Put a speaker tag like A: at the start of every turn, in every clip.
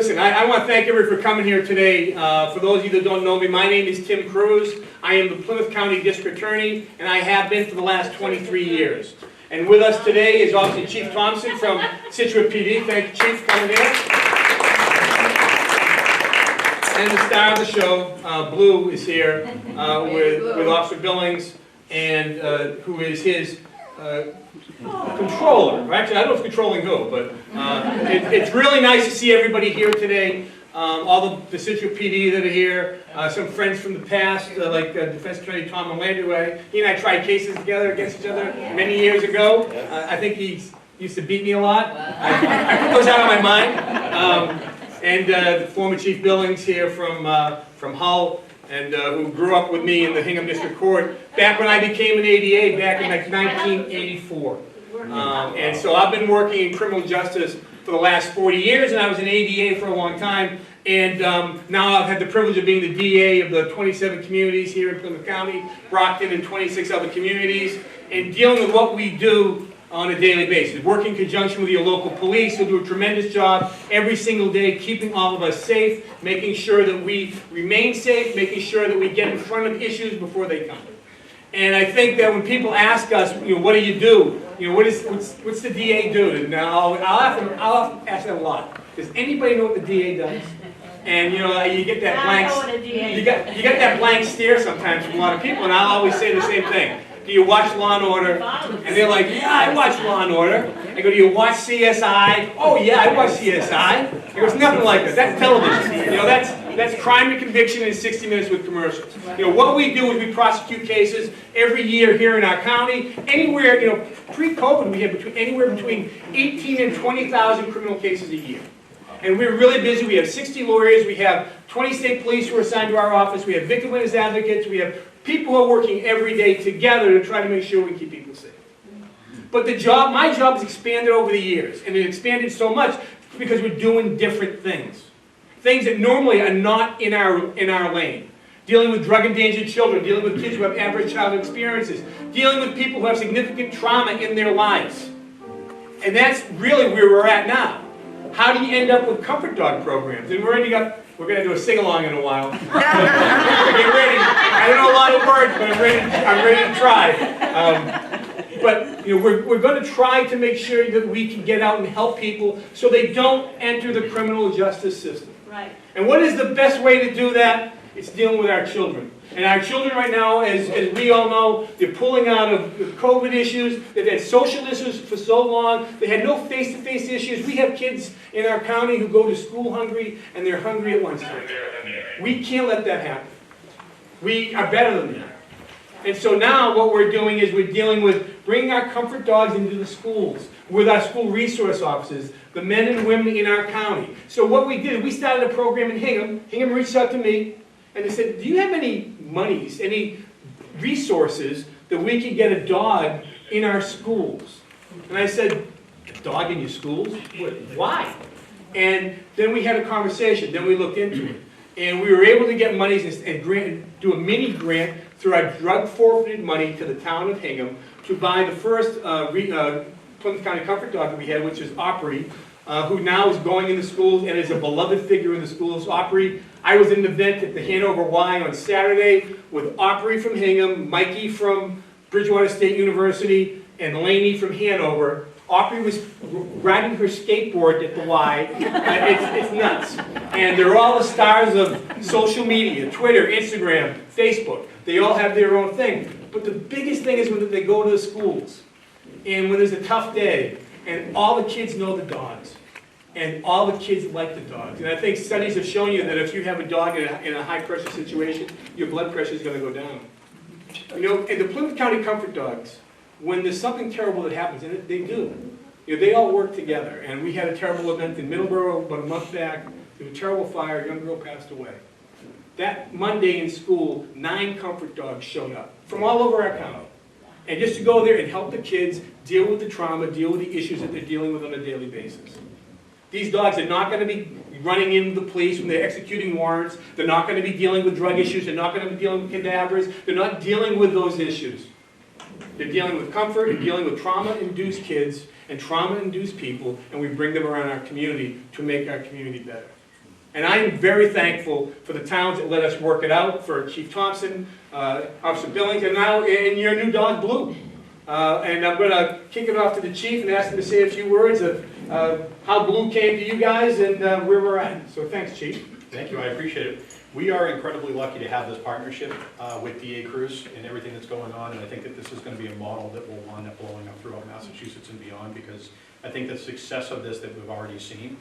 A: Listen, I want to thank everyone for coming here today. For those of you that don't know me, my name is Tim Cruz. I am the Plymouth County District Attorney, and I have been for the last 23 years. And with us today is obviously Chief Thompson from Scituate PD. Thank you, Chief, for coming here. And the star of the show, Blue, is here with Officer Billings, and who is his controller. Actually, I don't know if controlling who, but it's really nice to see everybody here today. All the Scituate PD that are here, some friends from the past, like Defense Attorney Tom Orlando. He and I tried cases together against each other many years ago. I think he used to beat me a lot. I put those out of my mind. And the former Chief Billings here from Hull, and who grew up with me in the Hingham District Court back when I became an ADA back in like 1984. And so I've been working in criminal justice for the last 40 years, and I was an ADA for a long time. And now I've had the privilege of being the DA of the 27 communities here in Plymouth County, Brockton, and 26 other communities, and dealing with what we do on a daily basis. Working in conjunction with your local police, who do a tremendous job every single day keeping all of us safe, making sure that we remain safe, making sure that we get in front of issues before they come. And I think that when people ask us, what do you do? What's the DA do? And I'll ask them a lot. Does anybody know what the DA does? And you get that blank. You get that blank stare sometimes from a lot of people, and I'll always say the same thing. Do you watch Law & Order? And they're like, yeah, I watch Law & Order. I go, do you watch CSI? Oh yeah, I watch CSI. He goes, nothing like that. That's television. That's crime and conviction in 60 minutes with commercials. What we do is we prosecute cases every year here in our county. Anywhere, pre-COVID, we had anywhere between 18 and 20,000 criminal cases a year. And we're really busy. We have 60 lawyers. We have 20 state police who are assigned to our office. We have victim witness advocates. We have people who are working every day together to try to make sure we keep people safe. But my job has expanded over the years, and it expanded so much because we're doing different things. Things that normally are not in our lane. Dealing with drug-endangered children, dealing with kids who have average childhood experiences, dealing with people who have significant trauma in their lives. And that's really where we're at now. How do you end up with comfort dog programs? And we're going to do a sing-along in a while. Get ready. I don't know a lot of words, but I'm ready to try. But we're going to try to make sure that we can get out and help people so they don't enter the criminal justice system.
B: Right.
A: And what is the best way to do that? It's dealing with our children. And our children right now, as we all know, they're pulling out of COVID issues. They've had social issues for so long. They had no face-to-face issues. We have kids in our county who go to school hungry, and they're hungry at lunchtime. We can't let that happen. We are better than that. And so now what we're doing is we're dealing with bringing our comfort dogs into the schools, with our school resource officers, the men and women in our county. So what we did, we started a program in Hingham. Hingham reached out to me, and they said, do you have any monies, any resources that we could get a dog in our schools? And I said, a dog in your schools? Why? And then we had a conversation. Then we looked into it. And we were able to get monies and do a mini grant through our drug forfeited money to the town of Hingham to buy the first Plymouth County comfort dog that we had, which is Opry, who now is going into schools and is a beloved figure in the schools. Opry, I was in an event at the Hanover Y on Saturday with Opry from Hingham, Mikey from Bridgewater State University, and Lainey from Hanover. Opry was riding her skateboard at the Y. It's nuts. And they're all the stars of social media, Twitter, Instagram, Facebook. They all have their own thing. But the biggest thing is when they go to the schools. And when there's a tough day, and all the kids know the dogs. And all the kids like the dogs. And I think studies have shown you that if you have a dog in a high-pressure situation, your blood pressure is going to go down. And the Plymouth County comfort dogs, when there's something terrible that happens, and they do, they all work together. And we had a terrible event in Middleborough about a month back. There was a terrible fire. A young girl passed away. That Monday in school, 9 comfort dogs showed up from all over our county. And just to go there and help the kids deal with the trauma, deal with the issues that they're dealing with on a daily basis. These dogs are not going to be running into the police when they're executing warrants. They're not going to be dealing with drug issues. They're not going to be dealing with cadavers. They're not dealing with those issues. They're dealing with comfort and dealing with trauma-induced kids and trauma-induced people, and we bring them around our community to make our community better. And I am very thankful for the towns that let us work it out, for Chief Thompson, Officer Billings, and now in your new dog, Blue. And I'm going to kick it off to the chief and ask him to say a few words of how Blue came to you guys and where we're at. So thanks, Chief.
B: Thank you, I appreciate it. We are incredibly lucky to have this partnership with DA Cruz and everything that's going on, and I think that this is going to be a model that will wind up blowing up throughout Massachusetts and beyond, because I think the success of this that we've already seen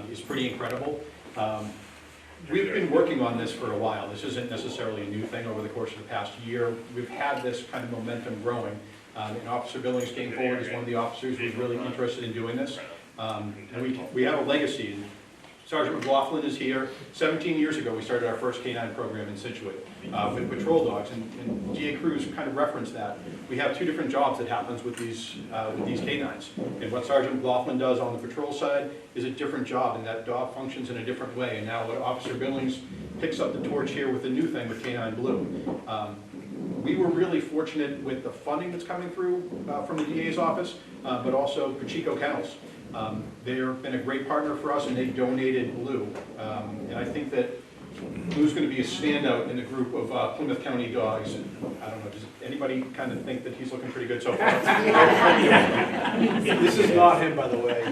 B: is pretty incredible. We've been working on this for a while. This isn't necessarily a new thing. Over the course of the past year, we've had this kind of momentum growing. And Officer Billings came forward as one of the officers who was really interested in doing this. And we have a legacy. Sergeant McLaughlin is here. 17 years ago, we started our first K-9 program in Scituate with patrol dogs, and DA Cruz kind of referenced that. We have two different jobs that happens with these K-9s. And what Sergeant McLaughlin does on the patrol side is a different job, and that dog functions in a different way. And now what Officer Billings picks up the torch here with the new thing with K-9 Blue. We were really fortunate with the funding that's coming through from the DA's office, but also Pacheco Kennels. They've been a great partner for us, and they donated Blue. And I think that Blue's going to be a standout in the group of Plymouth County dogs. And I don't know, does anybody kind of think that he's looking pretty good so far?
C: This is not him, by the way.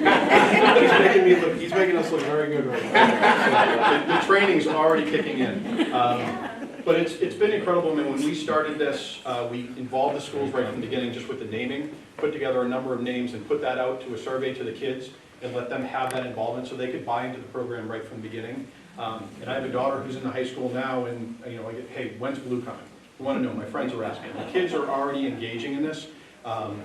C: He's making us look very good right now.
B: The training's already kicking in. But it's been incredible. I mean, when we started this, we involved the schools right from the beginning just with the naming, put together a number of names and put that out to a survey to the kids and let them have that involvement so they could buy into the program right from the beginning. And I have a daughter who's in the high school now, and I get, hey, when's Blue coming? I want to know, my friends are asking. The kids are already engaging in this.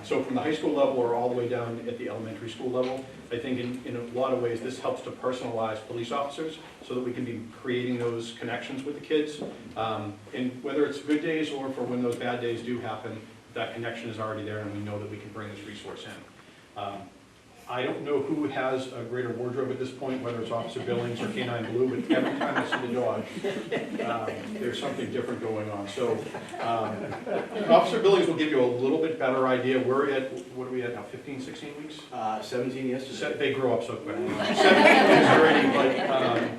B: So from the high school level or all the way down at the elementary school level, I think in a lot of ways this helps to personalize police officers so that we can be creating those connections with the kids. And whether it's good days or for when those bad days do happen, that connection is already there and we know that we can bring this resource in. I don't know who has a greater wardrobe at this point, whether it's Officer Billings or K-9 Blue, but every time I see the dog, there's something different going on. So Officer Billings will give you a little bit better idea. We're at, what are we at now, 15, 16 weeks?
C: 17 yesterday.
B: They grow up so quick. 17 weeks already, but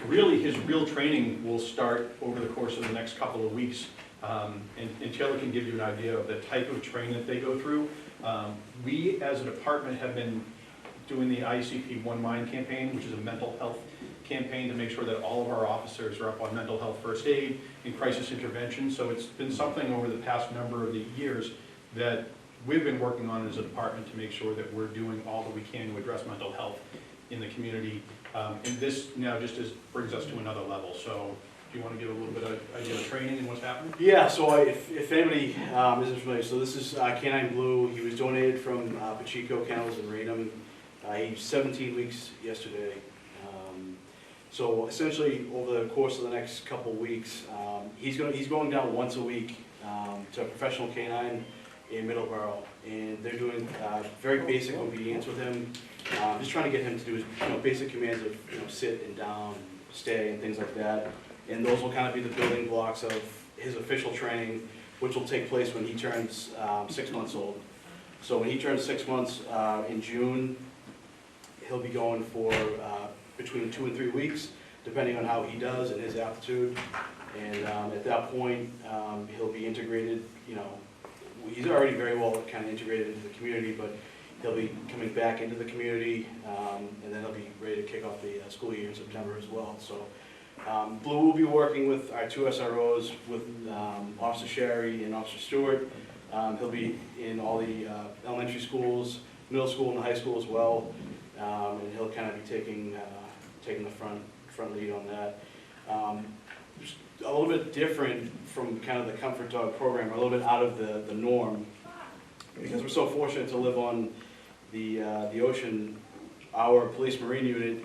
B: really his real training will start over the course of the next couple of weeks. And Taylor can give you an idea of the type of training that they go through. We, as a department, have been doing the ICP One Mind campaign, which is a mental health campaign to make sure that all of our officers are up on mental health first aid and crisis intervention. So it's been something over the past number of the years that we've been working on as a department to make sure that we're doing all that we can to address mental health in the community. And this now just brings us to another level. So do you want to give a little bit of idea of training and what's happening?
C: Yeah, so if anybody isn't familiar, so this is K-9 Blue. He was donated from Pacheco Kennels in Raynham. He's 17 weeks yesterday. So essentially, over the course of the next couple of weeks, he's going down once a week to a professional K-9 in Middleborough, and they're doing very basic obedience with him. Just trying to get him to do his basic commands of sit and down, stay, and things like that. And those will kind of be the building blocks of his official training, which will take place when he turns 6 months old. So when he turns 6 months in June, he'll be going for between 2 and 3 weeks, depending on how he does and his aptitude. And at that point, he'll be integrated. He's already very well kind of integrated into the community, but he'll be coming back into the community, and then he'll be ready to kick off the school year in September as well. So. Blue will be working with our 2 SROs, with Officer Sherry and Officer Stewart. He'll be in all the elementary schools, middle school and high school as well, and he'll kind of be taking the front lead on that. Just a little bit different from kind of the Comfort Dog program, a little bit out of the norm, because we're so fortunate to live on the ocean. Our police marine unit,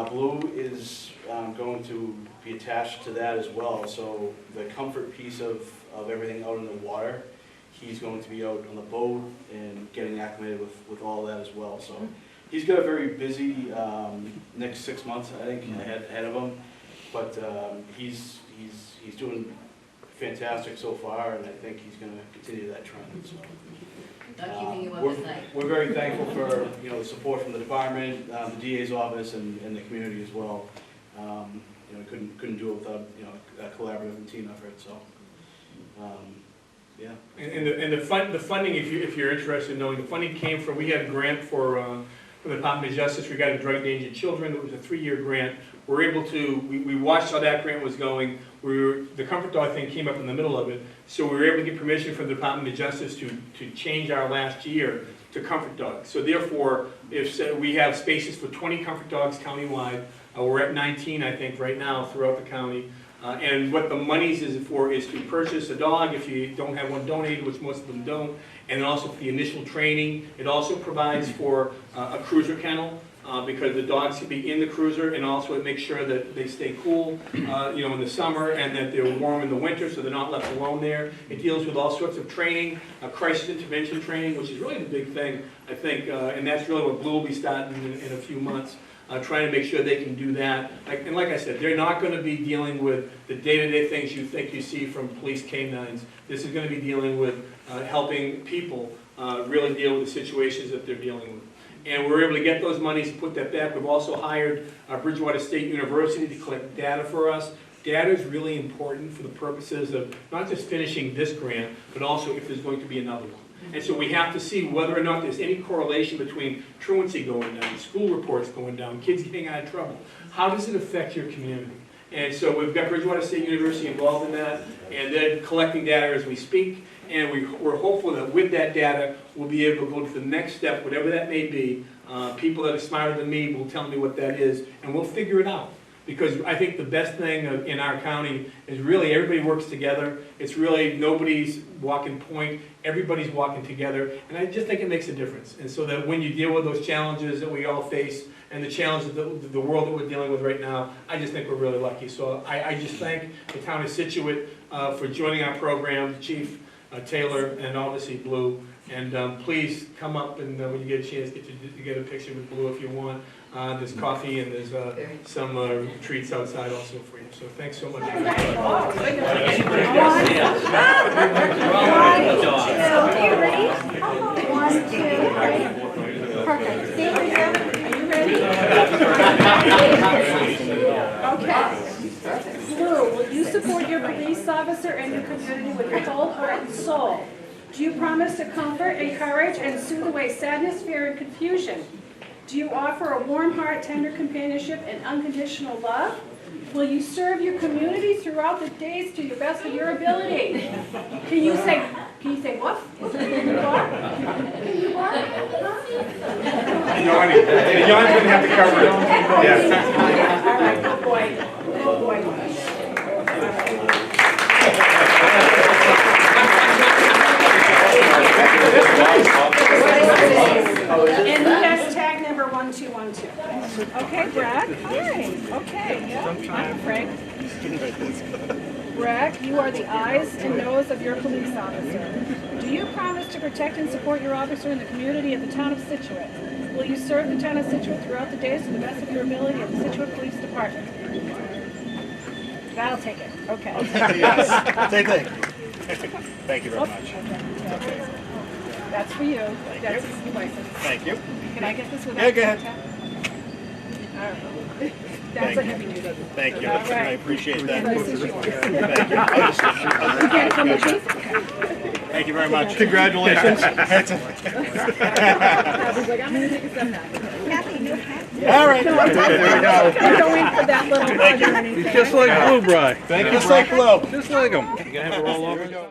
C: Blue is going to be attached to that as well. So the comfort piece of everything out in the water, he's going to be out on the boat and getting acclimated with all of that as well. So he's got a very busy next 6 months, I think, ahead of him. But he's doing fantastic so far, and I think he's going to continue that trend. So.
D: Not keeping you up
C: We're-
D: at night.
C: We're very thankful for, you know, the support from the department, the DA's office, and the community as well. You know, we couldn't do it without, you know, a collaborative and team effort, so, yeah.
A: And the funding, if you're interested in knowing, the funding came from, we had a grant from the Department of Justice regarding drug endangered children. It was a 3-year grant. We're able to, we watched how that grant was going. The Comfort Dog thing came up in the middle of it, so we were able to get permission from the Department of Justice to change our last year to Comfort Dogs. So therefore, if we have spaces for 20 Comfort Dogs countywide, we're at 19, I think, right now throughout the county. And what the monies is for is to purchase a dog if you don't have one donated, which most of them don't, and also for the initial training. It also provides for a cruiser kennel, because the dogs can be in the cruiser, and also it makes sure that they stay cool, you know, in the summer, and that they're warm in the winter, so they're not left alone there. It deals with all sorts of training, crisis intervention training, which is really the big thing, I think, and that's really what Blue will be starting in a few months. Trying to make sure they can do that. And like I said, they're not going to be dealing with the day-to-day things you think you see from police canines. This is going to be dealing with helping people really deal with the situations that they're dealing with. And we're able to get those monies and put that back. We've also hired Bridgewater State University to collect data for us. Data is really important for the purposes of not just finishing this grant, but also if there's going to be another one. And so we have to see whether or not there's any correlation between truancy going down, school reports going down, kids getting out of trouble. How does it affect your community? And so we've got Bridgewater State University involved in that, and they're collecting data as we speak. And we're hopeful that with that data, we'll be able to go to the next step, whatever that may be. People that are smarter than me will tell me what that is, and we'll figure it out. Because I think the best thing in our county is really everybody works together. It's really nobody's walking point, everybody's walking together, and I just think it makes a difference. And so that when you deal with those challenges that we all face, and the challenges of the world that we're dealing with right now, I just think we're really lucky. So I just thank the town of Scituate for joining our program, Chief Taylor, and obviously Blue. And please come up, and when you get a chance, get a picture with Blue if you want. There's coffee and there's some treats outside also for you. So thanks so much.
E: One, two, three. Perfect. Stay right there. Are you ready? Okay. Blue, will you support your police officer and your community with your whole heart and soul? Do you promise to comfort, encourage, and soothe away sadness, fear, and confusion? Do you offer a warm heart, tender companionship, and unconditional love? Will you serve your community throughout the days to the best of your ability? Can you say what? Can you bark? Can you bark?
A: John's going to have to cover it.
E: Yeah. All right, good boy. Good boy. And he has tag number 1212. Okay, Brek. Hi. Okay. Yeah. I'm Frank. Brek, you are the eyes and nose of your police officer. Do you promise to protect and support your officer in the community of the town of Scituate? Will you serve the town of Scituate throughout the days to the best of your ability at the Scituate Police Department? That'll take it. Okay.
F: Yes. Same thing. Thank you very much.
E: That's for you. That's your license.
F: Thank you.
E: Can I get this without?
F: Yeah, go ahead.
E: All right. That's a heavy duty.
F: Thank you.
E: All right.
F: I appreciate that.
E: This is yours.
F: Thank you.
E: You can't come with me?
F: Thank you very much. Congratulations.
E: I was like, I'm going to take a step back.
F: All right. There we go.
E: I'm going for that little hug or anything.
G: Just like Blue, Bri.
F: Thank you. Just like Blue.
G: Just like him. You gonna have a roll over?